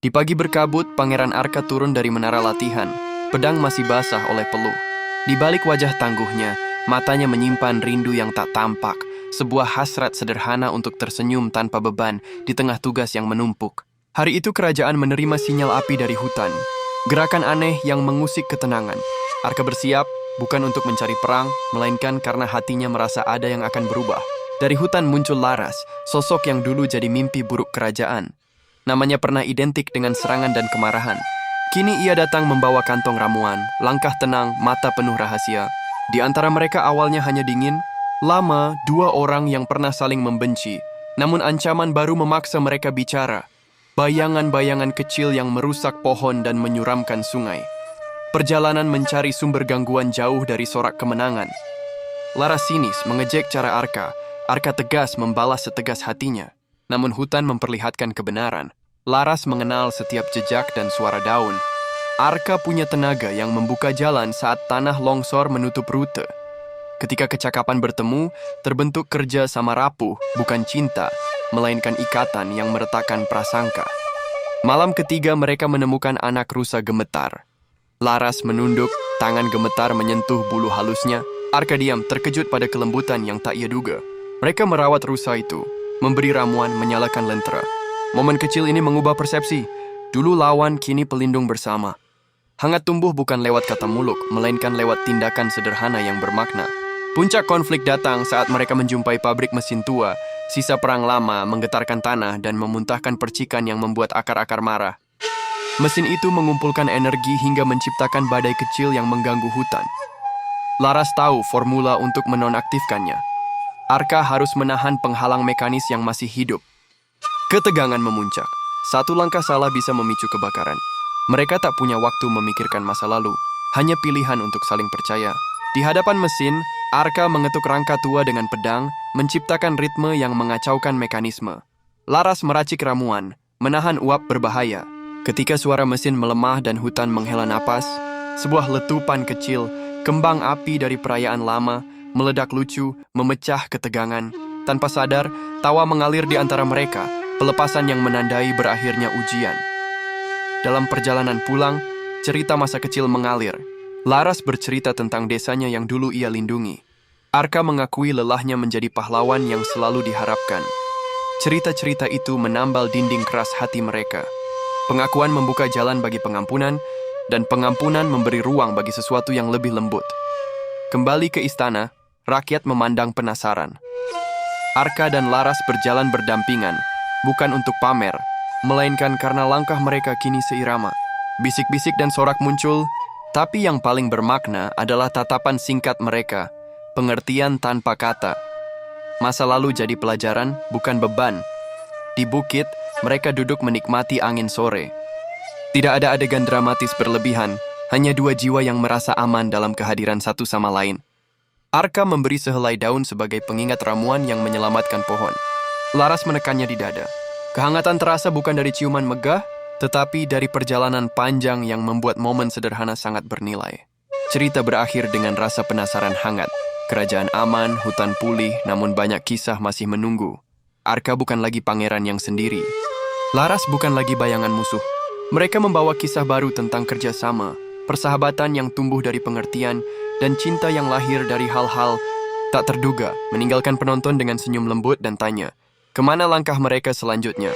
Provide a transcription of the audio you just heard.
Di pagi berkabut, Pangeran Arka turun dari menara latihan. Pedang masih basah oleh peluh. Di balik wajah tangguhnya, matanya menyimpan rindu yang tak tampak, sebuah hasrat sederhana untuk tersenyum tanpa beban di tengah tugas yang menumpuk. Hari itu kerajaan menerima sinyal api dari hutan. Gerakan aneh yang mengusik ketenangan. Arka bersiap, bukan untuk mencari perang, melainkan karena hatinya merasa ada yang akan berubah. Dari hutan muncul Laras, sosok yang dulu jadi mimpi buruk kerajaan. Namanya pernah identik dengan serangan dan kemarahan. Kini ia datang membawa kantong ramuan, langkah tenang, mata penuh rahasia. Di antara mereka awalnya hanya dingin, lama, dua orang yang pernah saling membenci. Namun ancaman baru memaksa mereka bicara. Bayangan-bayangan kecil yang merusak pohon dan menyuramkan sungai. Perjalanan mencari sumber gangguan jauh dari sorak kemenangan. Laras sinis mengejek cara Arka. Arka tegas membalas setegas hatinya. Namun hutan memperlihatkan kebenaran. Laras mengenal setiap jejak dan suara daun. Arka punya tenaga yang membuka jalan saat tanah longsor menutup rute. Ketika kecakapan bertemu, terbentuk kerja sama rapuh, bukan cinta, melainkan ikatan yang meretakkan prasangka. Malam ketiga mereka menemukan anak rusa gemetar. Laras menunduk, tangan gemetar menyentuh bulu halusnya. Arka diam, terkejut pada kelembutan yang tak ia duga. Mereka merawat rusa itu, memberi ramuan, menyalakan lentera. Momen kecil ini mengubah persepsi. Dulu lawan, kini pelindung bersama. Hangat tumbuh bukan lewat kata muluk, melainkan lewat tindakan sederhana yang bermakna. Puncak konflik datang saat mereka menjumpai pabrik mesin tua. Sisa perang lama menggetarkan tanah dan memuntahkan percikan yang membuat akar-akar marah. Mesin itu mengumpulkan energi hingga menciptakan badai kecil yang mengganggu hutan. Laras tahu formula untuk menonaktifkannya. Arka harus menahan penghalang mekanis yang masih hidup. Ketegangan memuncak. Satu langkah salah bisa memicu kebakaran. Mereka tak punya waktu memikirkan masa lalu, hanya pilihan untuk saling percaya. Di hadapan mesin, Arka mengetuk rangka tua dengan pedang, menciptakan ritme yang mengacaukan mekanisme. Laras meracik ramuan, menahan uap berbahaya. Ketika suara mesin melemah dan hutan menghela napas, sebuah letupan kecil, kembang api dari perayaan lama, meledak lucu, memecah ketegangan. Tanpa sadar, tawa mengalir di antara mereka, pelepasan yang menandai berakhirnya ujian. Dalam perjalanan pulang, cerita masa kecil mengalir. Laras bercerita tentang desanya yang dulu ia lindungi. Arka mengakui lelahnya menjadi pahlawan yang selalu diharapkan. Cerita-cerita itu menambal dinding keras hati mereka. Pengakuan membuka jalan bagi pengampunan, dan pengampunan memberi ruang bagi sesuatu yang lebih lembut. Kembali ke istana, rakyat memandang penasaran. Arka dan Laras berjalan berdampingan, bukan untuk pamer, melainkan karena langkah mereka kini seirama. Bisik-bisik dan sorak muncul, tapi yang paling bermakna adalah tatapan singkat mereka, pengertian tanpa kata. Masa lalu jadi pelajaran, bukan beban. Di bukit, mereka duduk menikmati angin sore. Tidak ada adegan dramatis berlebihan, hanya dua jiwa yang merasa aman dalam kehadiran satu sama lain. Arka memberi sehelai daun sebagai pengingat ramuan yang menyelamatkan pohon. Laras menekannya di dada. Kehangatan terasa bukan dari ciuman megah, tetapi dari perjalanan panjang yang membuat momen sederhana sangat bernilai. Cerita berakhir dengan rasa penasaran hangat. Kerajaan aman, hutan pulih, namun banyak kisah masih menunggu. Arka bukan lagi pangeran yang sendiri. Laras bukan lagi bayangan musuh. Mereka membawa kisah baru tentang kerjasama, persahabatan yang tumbuh dari pengertian, dan cinta yang lahir dari hal-hal tak terduga, meninggalkan penonton dengan senyum lembut dan tanya, kemana langkah mereka selanjutnya?